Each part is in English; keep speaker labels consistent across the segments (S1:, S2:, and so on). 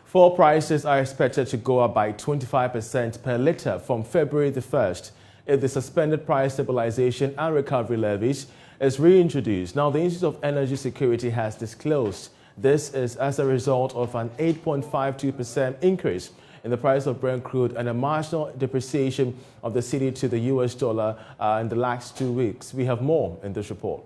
S1: Fuel prices are expected to go up by 25% per litre from February the 1st if the suspended price stabilization and recovery levies is reintroduced. Now, the Institute of Energy Security has disclosed this is as a result of an 8.52% increase in the price of Brent crude and a marginal depreciation of the cedi to the US dollar in the last 2 weeks. We have more in this report.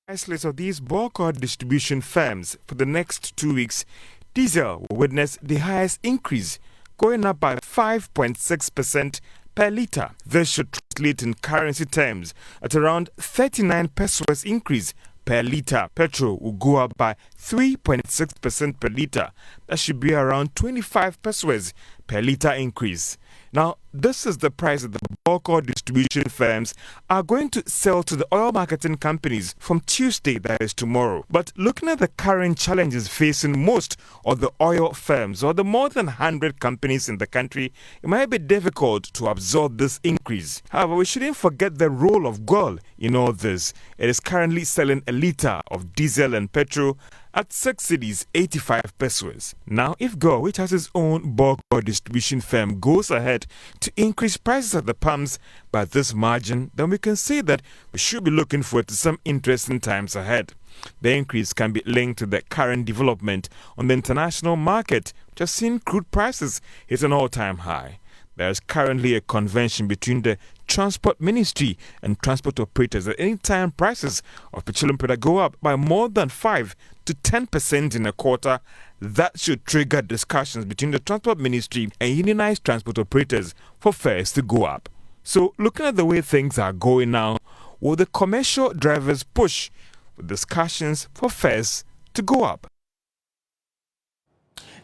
S2: Price list of these bulk oil distribution firms for the next 2 weeks, diesel will witness the highest increase, going up by 5.6% per litre. This should translate in currency terms at around 39 pesos increase per litre. Petrol will go up by 3.6% per litre. That should be around 25 pesos per litre increase. Now, this is the price that the bulk oil distribution firms are going to sell to the oil marketing companies from Tuesday, that is tomorrow. But looking at the current challenges facing most of the oil firms or the more than 100 companies in the country, it might be difficult to absorb this increase. However, we shouldn't forget the role of gold in all this. It is currently selling a litre of diesel and petrol at 6 cedis 85 pesos. Now, if GOL, which has its own bulk oil distribution firm, goes ahead to increase prices at the pumps by this margin, then we can say that we should be looking forward to some interesting times ahead. The increase can be linked to the current development on the international market, which has seen crude prices hit an all-time high. There is currently a convention between the Transport Ministry and transport operators that any time prices of petroleum products go up by more than 5 to 10% in a quarter, that should trigger discussions between the Transport Ministry and unionized transport operators for fares to go up. So, looking at the way things are going now, will the commercial drivers push for discussions for fares to go up?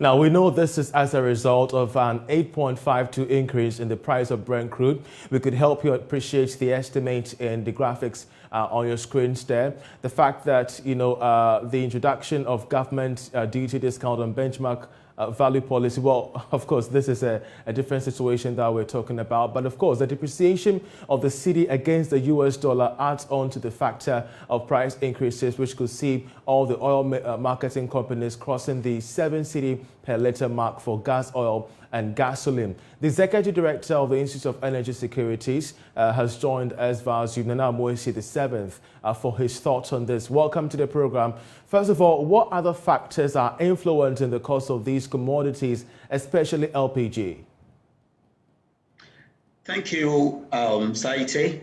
S1: Now, we know this is as a result of an 8.52 increase in the price of Brent crude. We could help you appreciate the estimate in the graphics on your screens there. The fact that, the introduction of government duty discount on benchmark value policy, well, of course, this is a different situation that we're talking about. But of course, the depreciation of the cedi against the US dollar adds on to the factor of price increases, which could see all the oil marketing companies crossing the 7 cedi per litre mark for gas oil and gasoline. The Executive Director of the Institute of Energy Securities has joined us via Zoom, Nana Moisi the 7th, for his thoughts on this. Welcome to the program. First of all, what other factors are influencing the cost of these commodities, especially LPG?
S3: Thank you, Saite.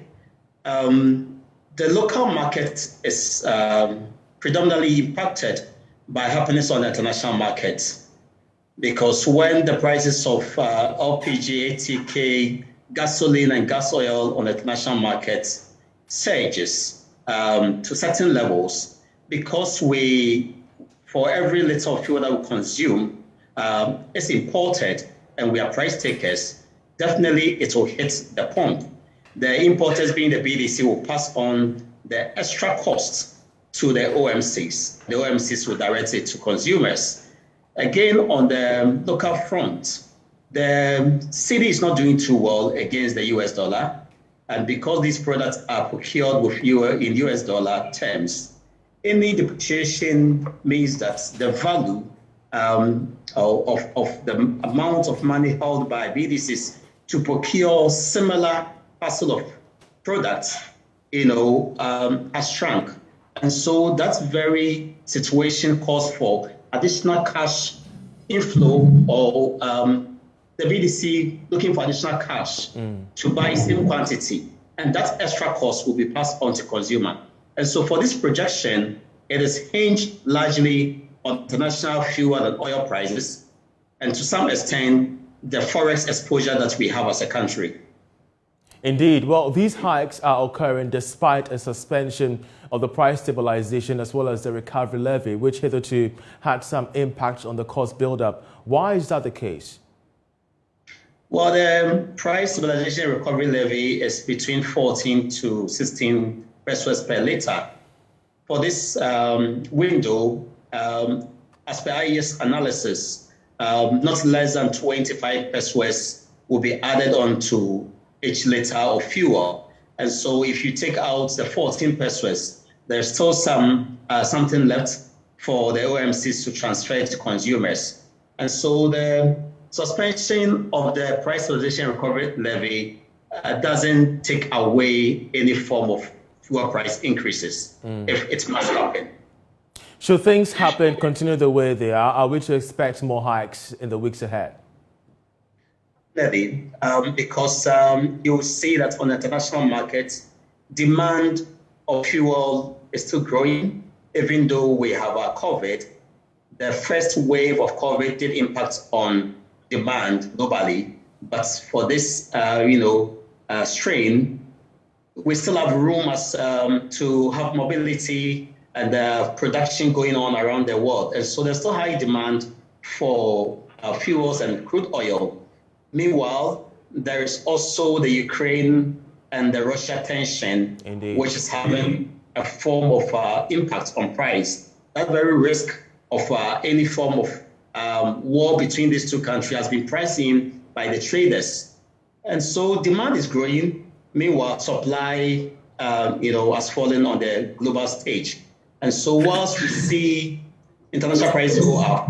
S3: The local market is predominantly impacted by happenings on the international market, because when the prices of LPG, ATK, gasoline and gas oil on the international market surges to certain levels, because for every liter of fuel that we consume, it's imported and we are price takers, definitely it will hit the pump. The importers, being the BDC, will pass on the extra costs to the OMCs. The OMCs will direct it to consumers. Again, on the local front, the cedi is not doing too well against the US dollar. And because these products are procured with in US dollar terms, any depreciation means that the value of the amount of money held by BDCs to procure similar parcel of products, has shrunk. And so that very situation calls for additional cash inflow, or the BDC looking for additional cash to buy same quantity. And that extra cost will be passed on to consumer. And so for this projection, it is hinged largely on international fuel and oil prices, and to some extent, the forex exposure that we have as a country.
S1: Indeed. Well, these hikes are occurring despite a suspension of the price stabilization as well as the recovery levy, which hitherto had some impact on the cost buildup. Why is that the case?
S3: Well, the price stabilization recovery levy is between 14 to 16 pesos per litre. For this window, as per IES analysis, not less than 25 pesos will be added on to each litre of fuel. And so if you take out the 14 pesos, there's still something left for the OMCs to transfer to consumers. And so the suspension of the price stabilization recovery levy doesn't take away any form of fuel price increases if it must happen.
S1: Should things continue the way they are we to expect more hikes in the weeks ahead?
S3: Maybe, because you will see that on the international markets, demand of fuel is still growing, even though we have COVID. The first wave of COVID did impact on demand globally, but for this, strain, we still have room to have mobility and production going on around the world. And so there's still high demand for fuels and crude oil. Meanwhile, there is also the Ukraine and the Russia tension,
S1: Indeed,
S3: which is having a form of impact on price. That very risk of any form of war between these two countries has been priced in by the traders. And so demand is growing. Meanwhile, supply, has fallen on the global stage. And so whilst we see international prices go up,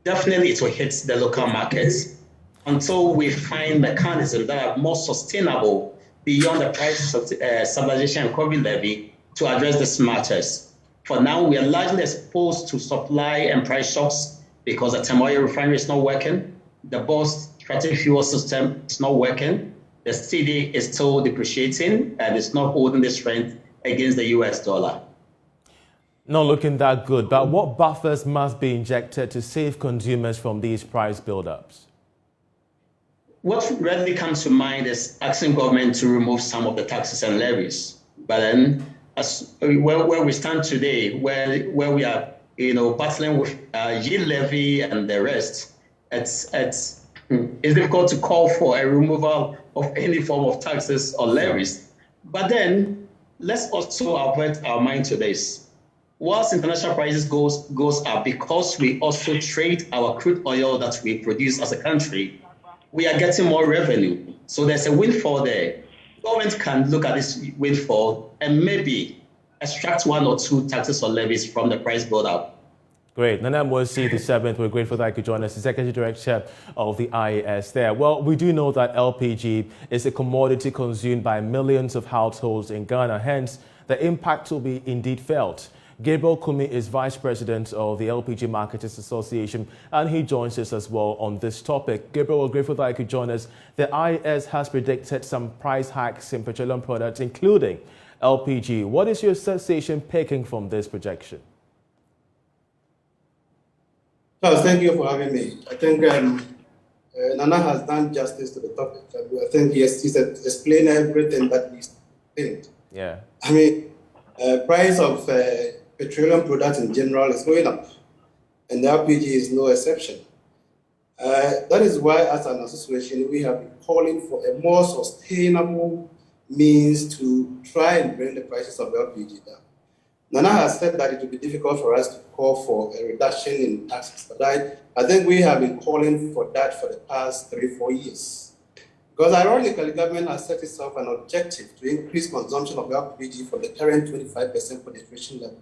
S3: definitely it will hit the local markets until we find mechanisms that are more sustainable beyond the price stabilization and recovery levy to address these matters. For now, we are largely exposed to supply and price shocks because the Tamoyo refinery is not working. The BOS strategic fuel system is not working. The cedi is still depreciating and it's not holding the strength against the US dollar.
S1: Not looking that good, but what buffers must be injected to save consumers from these price buildups?
S3: What readily comes to mind is asking government to remove some of the taxes and levies. But then, where we stand today, where we are, battling with yield levy and the rest, it's difficult to call for a removal of any form of taxes or levies. But then, let's also avert our mind to this. Whilst international prices goes up because we also trade our crude oil that we produce as a country, we are getting more revenue. So there's a windfall there. Government can look at this windfall and maybe extract one or two taxes or levies from the price build-up.
S1: Great. Nana Mosi, the 7th, we're grateful that you could join us, the Executive Director of the IAS there. Well, we do know that LPG is a commodity consumed by millions of households in Ghana. Hence, the impact will be indeed felt. Gabriel Kumi is Vice President of the LPG Marketers Association, and he joins us as well on this topic. Gabriel, we're grateful that you could join us. The IAS has predicted some price hikes in petroleum products, including LPG. What is your association picking from this projection?
S4: Charles, thank you for having me. I think Nana has done justice to the topic. I think he's explained everything that he's saying.
S1: Yeah.
S4: I mean, price of petroleum products in general is going up, and the LPG is no exception. That is why, as an association, we have been calling for a more sustainable means to try and bring the prices of LPG down. Nana has said that it will be difficult for us to call for a reduction in taxes, but I think we have been calling for that for the past 3-4 years. Because ironically, government has set itself an objective to increase consumption of LPG from the current 25% penetration level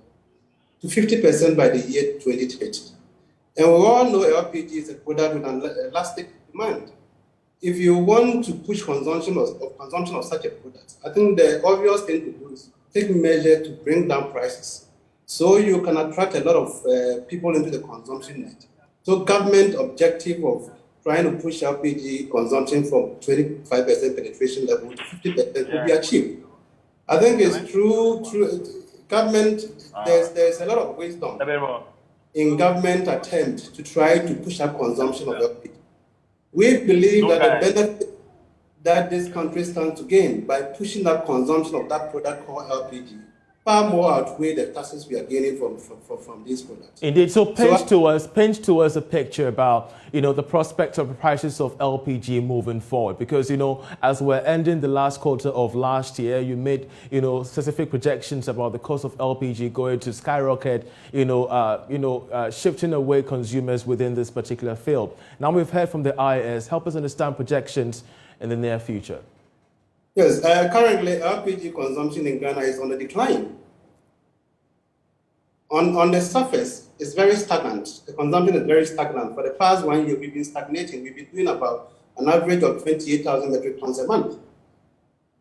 S4: to 50% by the year 2030. And we all know LPG is a product with an elastic demand. If you want to push consumption of such a product, I think the obvious thing to do is take measure to bring down prices so you can attract a lot of people into the consumption net. So government objective of trying to push LPG consumption from 25% penetration level to 50% will be achieved. I think it's true. Government, there's a lot of wisdom in government attempt to try to push up consumption of LPG. We believe that the benefit that this country stands to gain by pushing up consumption of that product called LPG far more outweigh the taxes we are gaining from these products.
S1: Indeed. So paint to us a picture about, the prospect of the prices of LPG moving forward. Because, as we're ending the last quarter of last year, you made, specific projections about the cost of LPG going to skyrocket, shifting away consumers within this particular field. Now we've heard from the IAS. Help us understand projections in the near future.
S4: Yes, currently LPG consumption in Ghana is on the decline. On the surface, it's very stagnant. The consumption is very stagnant. For the past 1 year, we've been stagnating. We've been doing about an average of 28,000 metric tons a month.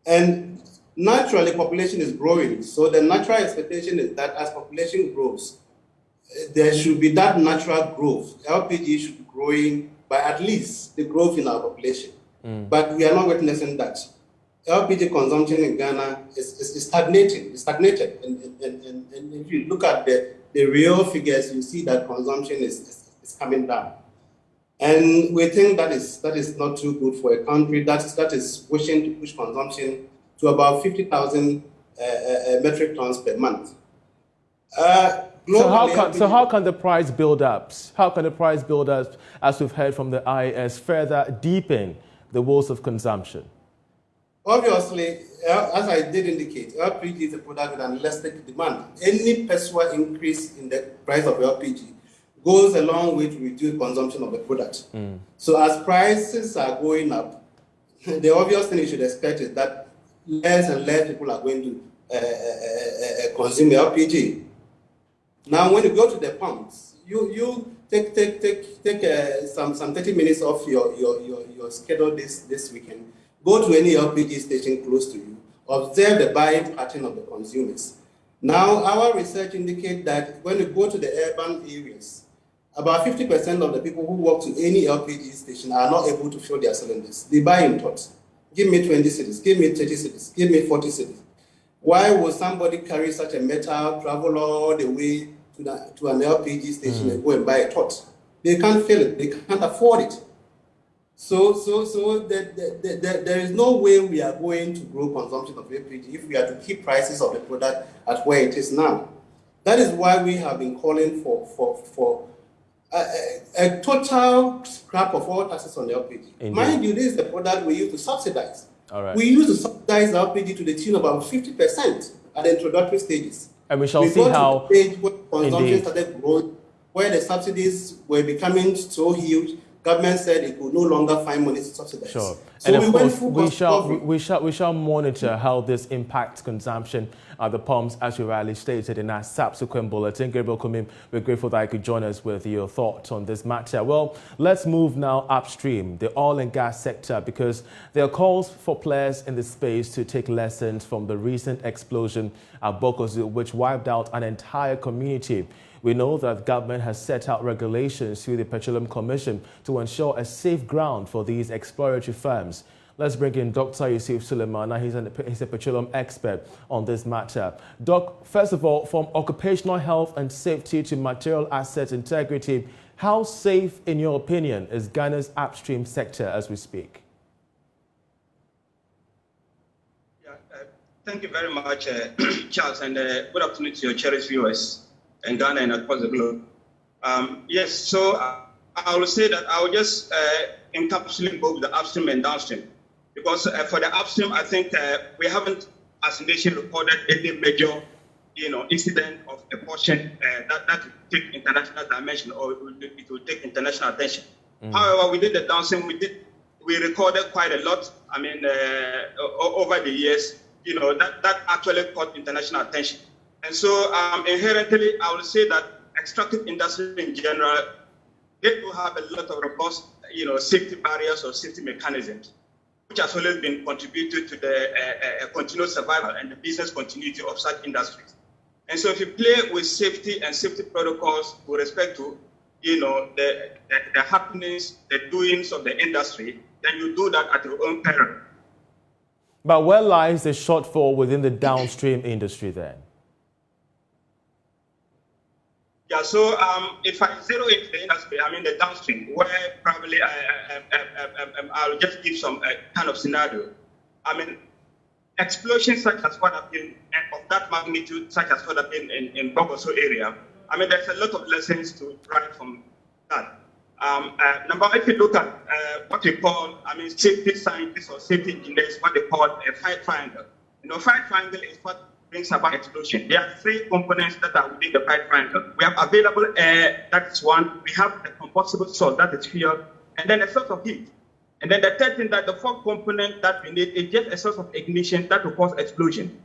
S4: And naturally, population is growing. So the natural expectation is that as population grows, there should be that natural growth. LPG should be growing by at least the growth in our population. But we are not witnessing that. LPG consumption in Ghana is stagnating. It's stagnated. And if you look at the real figures, you see that consumption is coming down. And we think that is not too good for a country that is wishing to push consumption to about 50,000 metric tons per month.
S1: So how can the price build-ups, as we've heard from the IAS, further deepen the woes of consumption?
S4: Obviously, as I did indicate, LPG is a product with an elastic demand. Any percent increase in the price of LPG goes a long way to reduce consumption of the product. So as prices are going up, the obvious thing you should expect is that less and less people are going to consume LPG. Now, when you go to the pumps, you take some 30 minutes off your schedule this weekend. Go to any LPG station close to you. Observe the buying pattern of the consumers. Now, our research indicates that when you go to the urban areas, about 50% of the people who walk to any LPG station are not able to fill their cylinders. They buy in tots. Give me 20 cedis, give me 30 cedis, give me 40 cedis. Why would somebody carry such a metal, travel all the way to an LPG station and go and buy a tot? They can't fill it. They can't afford it. So there is no way we are going to grow consumption of LPG if we are to keep prices of the product at where it is now. That is why we have been calling for a total scrap of all taxes on LPG. Indeed. Mind you, this is the product we use to subsidize.
S1: All right.
S4: We used to subsidize LPG to the tune of about 50% at the introductory stages.
S1: And we shall see how
S4: the stage where consumption started growing, where the subsidies were becoming so huge. Government said it could no longer find money to subsidize.
S1: Sure.
S4: So
S1: And of course, we shall monitor how this impacts consumption at the pumps, as you rightly stated in our subsequent bulletin. Gabriel Kumim, we're grateful that you could join us with your thoughts on this matter. Well, let's move now upstream, the oil and gas sector, because there are calls for players in the space to take lessons from the recent explosion at Bokozu, which wiped out an entire community. We know that government has set out regulations through the Petroleum Commission to ensure a safe ground for these exploratory firms. Let's bring in Dr. Yusuf Suleiman. He's a petroleum expert on this matter. Doc, first of all, from occupational health and safety to material asset integrity, how safe, in your opinion, is Ghana's upstream sector as we speak?
S5: Thank you very much, Charles, and good afternoon to your cherished viewers in Ghana and across the globe. Yes, so I will say that I will just encapsulate both the upstream and downstream. Because for the upstream, I think we haven't, as a nation, recorded any major, incident of a portion that will take international dimension or it will take international attention. However, we did the downstream. We recorded quite a lot. I mean, over the years, that actually caught international attention. And so, inherently, I would say that extractive industry in general, they do have a lot of robust, safety barriers or safety mechanisms, which has always been contributed to the continuous survival and the business continuity of such industries. And so, if you play with safety and safety protocols with respect to, the happenings, the doings of the industry, then you do that at your own peril.
S1: But where lies the shortfall within the downstream industry then?
S5: Yeah, so if I zero into the industry, I mean the downstream, where probably I'll just give some kind of scenario. I mean, explosions such as what happened, of that magnitude, such as what happened in Bogoso area, I mean, there's a lot of lessons to derive from that. Number one, if you look at what we call, safety scientists or safety engineers, what they call a fire triangle. Fire triangle is what brings about explosion. There are three components that are within the fire triangle. We have available air, that is one. We have the combustible salt, that is fuel, and then a source of heat. And then the third thing, that the fourth component that we need is just a source of ignition that will cause explosion.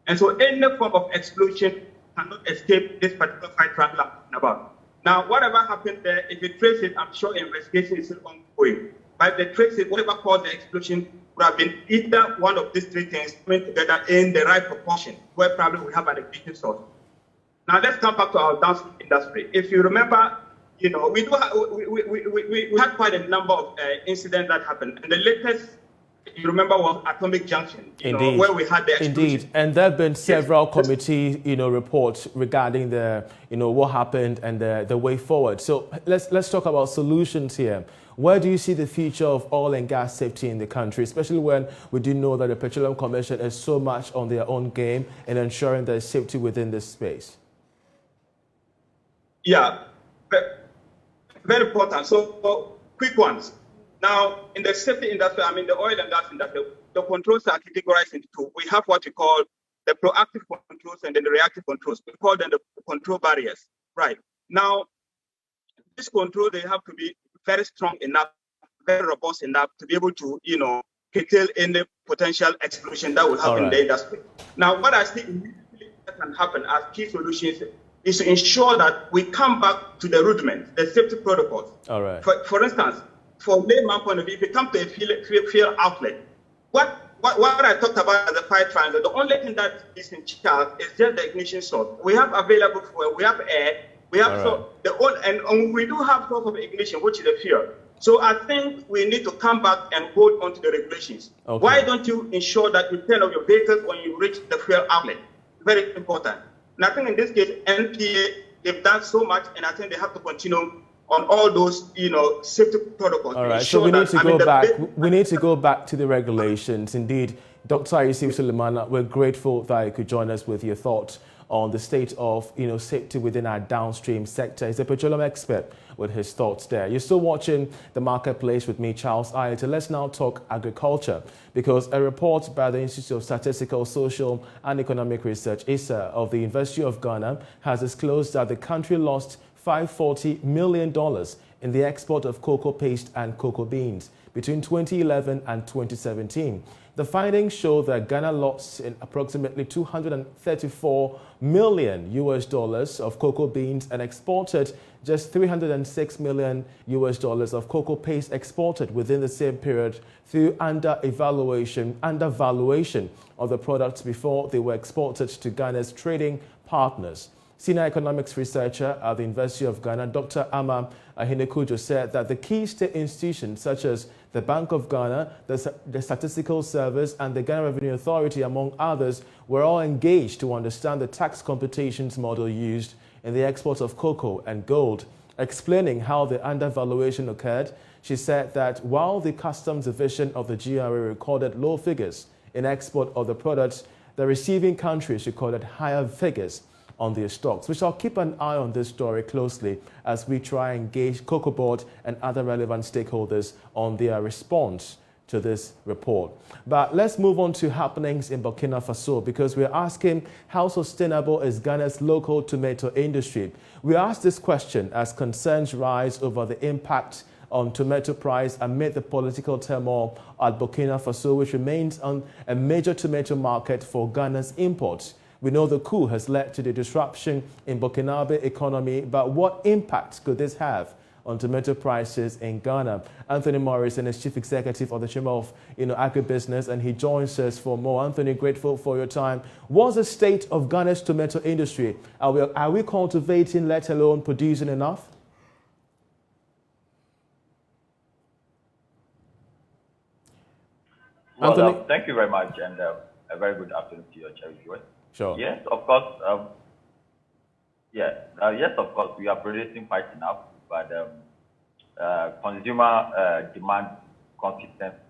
S5: And so any form of explosion cannot escape this particular fight triangle I'm talking about. Now, whatever happened there, if you trace it, I'm sure investigation is still ongoing. But if they trace it, whatever caused the explosion would have been either one of these three things coming together in the right proportion, where probably we have an ignition source. Now, let's come back to our downstream industry. If you remember, we had quite a number of incidents that happened. And the latest, you remember, was Atomic Junction, where we had the explosion.
S1: Indeed, and there have been several committee, reports regarding the, what happened and the way forward. So let's talk about solutions here. Where do you see the future of oil and gas safety in the country, especially when we do know that the Petroleum Commission is so much on their own game in ensuring there's safety within this space?
S5: Yeah, very important. So, quick ones. Now, in the safety industry, the oil and gas industry, the controls are categorized into two. We have what we call the proactive controls and then the reactive controls. We call them the control barriers. Right. Now, these controls, they have to be very strong enough, very robust enough to be able to, curtail any potential explosion that will happen in the industry. Now, what I think immediately that can happen as key solutions is to ensure that we come back to the rudiments, the safety protocols.
S1: All right.
S5: For instance, from layman point of view, if you come to a fuel outlet, what I talked about as a fire triangle, the only thing that is in charge is just the ignition source. We have available fuel, we have air, we have and we do have source of ignition, which is the fuel. So I think we need to come back and hold on to the regulations. Okay. Why don't you ensure that you turn off your vehicles when you reach the fuel outlet? Very important. And I think in this case, NPA, they've done so much, and I think they have to continue on all those, safety protocols.
S1: All right, so we need to go back. We need to go back to the regulations. Indeed, Dr. Yusuf Suleiman, we're grateful that you could join us with your thoughts on the state of, safety within our downstream sector. He's a petroleum expert with his thoughts there. You're still watching The Marketplace with me, Charles Ayeta. Let's now talk agriculture, because a report by the Institute of Statistical, Social and Economic Research, ISA, of the University of Ghana has disclosed that the country lost $540 million in the export of cocoa paste and cocoa beans between 2011 and 2017. The findings show that Ghana lost in approximately $234 million of cocoa beans and exported just $306 million of cocoa paste exported within the same period through undervaluation of the products before they were exported to Ghana's trading partners. Senior economics researcher at the University of Ghana, Dr. Ama Ahinekujo, said that the key state institutions such as the Bank of Ghana, the Statistical Service and the Ghana Revenue Authority, among others, were all engaged to understand the tax computations model used in the export of cocoa and gold. Explaining how the undervaluation occurred, she said that while the Customs Division of the GRA recorded low figures in export of the products, the receiving countries recorded higher figures on their stocks. We shall keep an eye on this story closely as we try and engage Cocoa Board and other relevant stakeholders on their response to this report. But let's move on to happenings in Burkina Faso, because we're asking how sustainable is Ghana's local tomato industry. We ask this question as concerns rise over the impact on tomato price amid the political turmoil at Burkina Faso, which remains on a major tomato market for Ghana's imports. We know the coup has led to the disruption in Burkinabe economy, but what impact could this have on tomato prices in Ghana? Anthony Morrison is Chief Executive of the Chamber of Agribusiness, and he joins us for more. Anthony, grateful for your time. What's the state of Ghana's tomato industry? Are we cultivating, let alone producing enough?
S6: Well, thank you very much, and a very good afternoon to your cherry joy.
S1: Sure.
S6: Yes, of course. Yes, of course, we are producing quite enough, but consumer demand consistently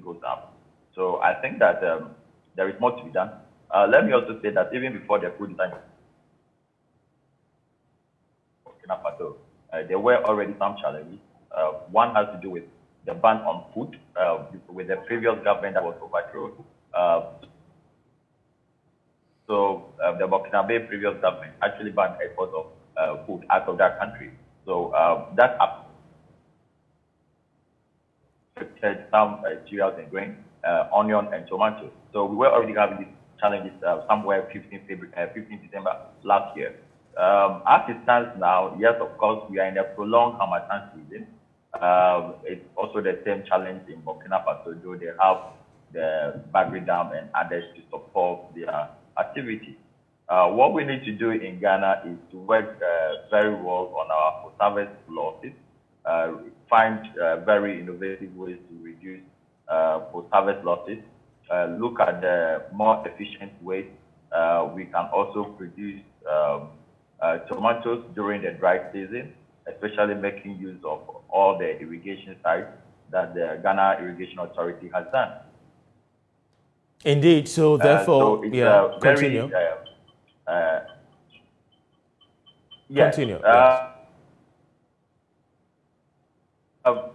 S6: goes up. So I think that there is more to be done. Let me also say that even before the food design, there were already some challenges. One has to do with the ban on food with the previous government that was overthrown. So the Burkina previous government actually banned export of food out of that country. So that affected some cereals and grain, onion and tomatoes. So we were already having these challenges somewhere 15 December last year. As it stands now, yes, of course, we are in a prolonged Harmattan season. It's also the same challenge in Burkina Faso, though they have the battery dam and others to support their activity. What we need to do in Ghana is to work very well on our post-harvest losses, find very innovative ways to reduce post-harvest losses, look at the more efficient ways we can also produce tomatoes during the dry season, especially making use of all the irrigation sites that the Ghana Irrigation Authority has done.
S1: Indeed. So therefore,
S6: so it's,
S1: yeah, continue.
S6: Yes.
S1: Continue. Yes.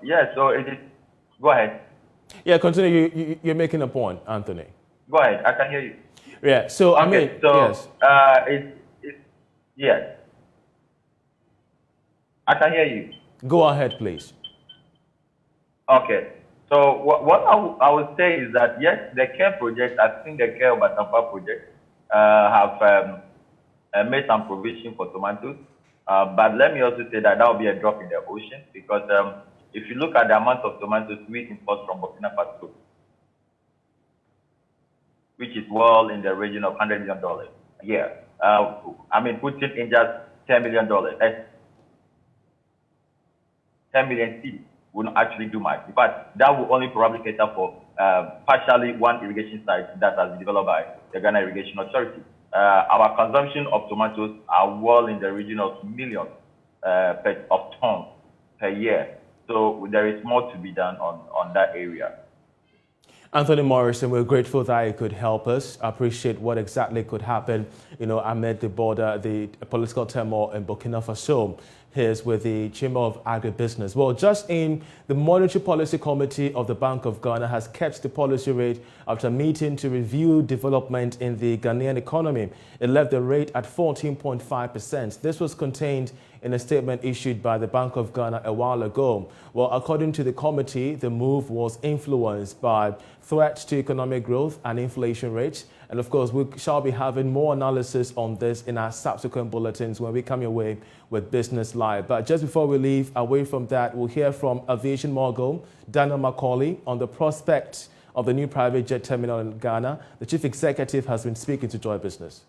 S6: Yeah, so it is. Go ahead.
S1: Yeah, continue. You're making a point, Anthony.
S6: Go ahead. I can hear you.
S1: Yeah. So
S6: okay,
S1: I mean,
S6: so,
S1: yes.
S6: Yes. I can hear you.
S1: Go ahead, please.
S6: Okay. So what I would say is that yes, the CARE project, I think the CARE Batampa project have made some provision for tomatoes. But let me also say that will be a drop in the ocean because if you look at the amount of tomatoes we import from Burkina Faso, which is well in the region of $100 million a year, I mean, put it in just $10 million, 10 million seeds will not actually do much. In fact, that will only probably cater for partially one irrigation site that has been developed by the Ghana Irrigation Authority. Our consumption of tomatoes are well in the region of millions of tons per year. So there is more to be done on that area.
S1: Anthony Morrison, we're grateful that you could help us appreciate what exactly could happen, amid the border, the political turmoil in Burkina Faso. Here's with the Chamber of Agribusiness. Well, just in, the Monetary Policy Committee of the Bank of Ghana has kept the policy rate after meeting to review development in the Ghanaian economy. It left the rate at 14.5%. This was contained in a statement issued by the Bank of Ghana a while ago. Well, according to the committee, the move was influenced by threats to economic growth and inflation rates. And of course, we shall be having more analysis on this in our subsequent bulletins when we come your way with Business Live. But just before we leave, away from that, we'll hear from aviation mogul Daniel Macaulay on the prospect of the new private jet terminal in Ghana. The chief executive has been speaking to Joy Business.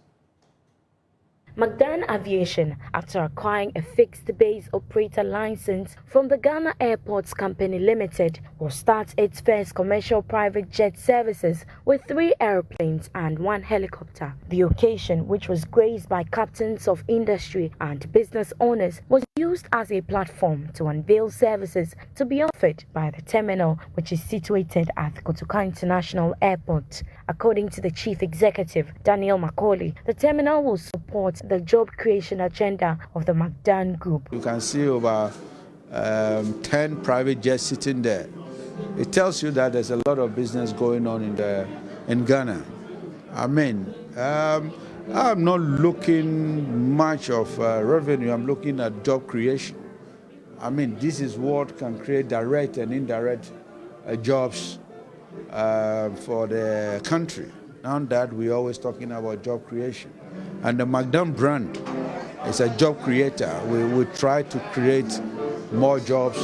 S7: Mcdonald Aviation, after acquiring a fixed base operator license from the Ghana Airports Company Limited, will start its first commercial private jet services with 3 airplanes and 1 helicopter. The occasion, which was graced by captains of industry and business owners, was used as a platform to unveil services to be offered by the terminal, which is situated at Kotoka International Airport. According to the chief executive, Daniel Macaulay, the terminal will support the job creation agenda of the Mcdonald Group.
S8: You can see over 10 private jets sitting there. It tells you that there's a lot of business going on in Ghana. I mean, I'm not looking much of revenue. I'm looking at job creation. I mean, this is what can create direct and indirect jobs for the country. Now that we're always talking about job creation. And the Mcdonald brand is a job creator. We try to create more jobs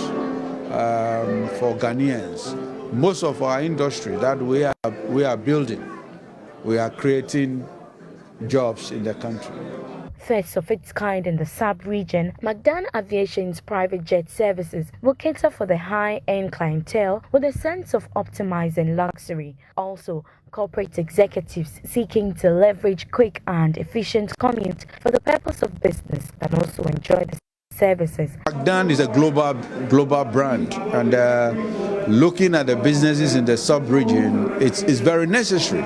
S8: for Ghanaians. Most of our industry that we are building, we are creating jobs in the country.
S7: First of its kind in the sub-region, Mcdonald Aviation's private jet services will cater for the high-end clientele with a sense of optimizing luxury. Also, corporate executives seeking to leverage quick and efficient commute for the purpose of business can also enjoy the services.
S8: Mcdonald is a global brand, and looking at the businesses in the sub-region, it's very necessary.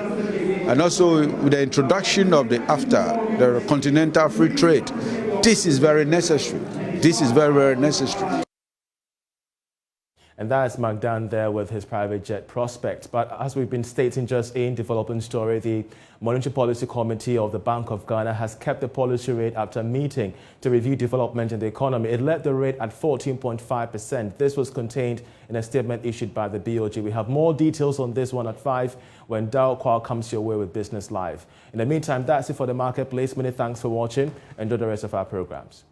S8: And also with the introduction of the AFTA, the Continental Free Trade, this is very necessary. This is very, very necessary.
S1: And that is Mcdonald there with his private jet prospect. But as we've been stating just in developing story, the Monetary Policy Committee of the Bank of Ghana has kept the policy rate after meeting to review development in the economy. It left the rate at 14.5%. This was contained in a statement issued by the BOG. We have more details on this one at 5 when Dow Kwal comes your way with Business Live. In the meantime, that's it for the marketplace. Many thanks for watching. Enjoy the rest of our programs.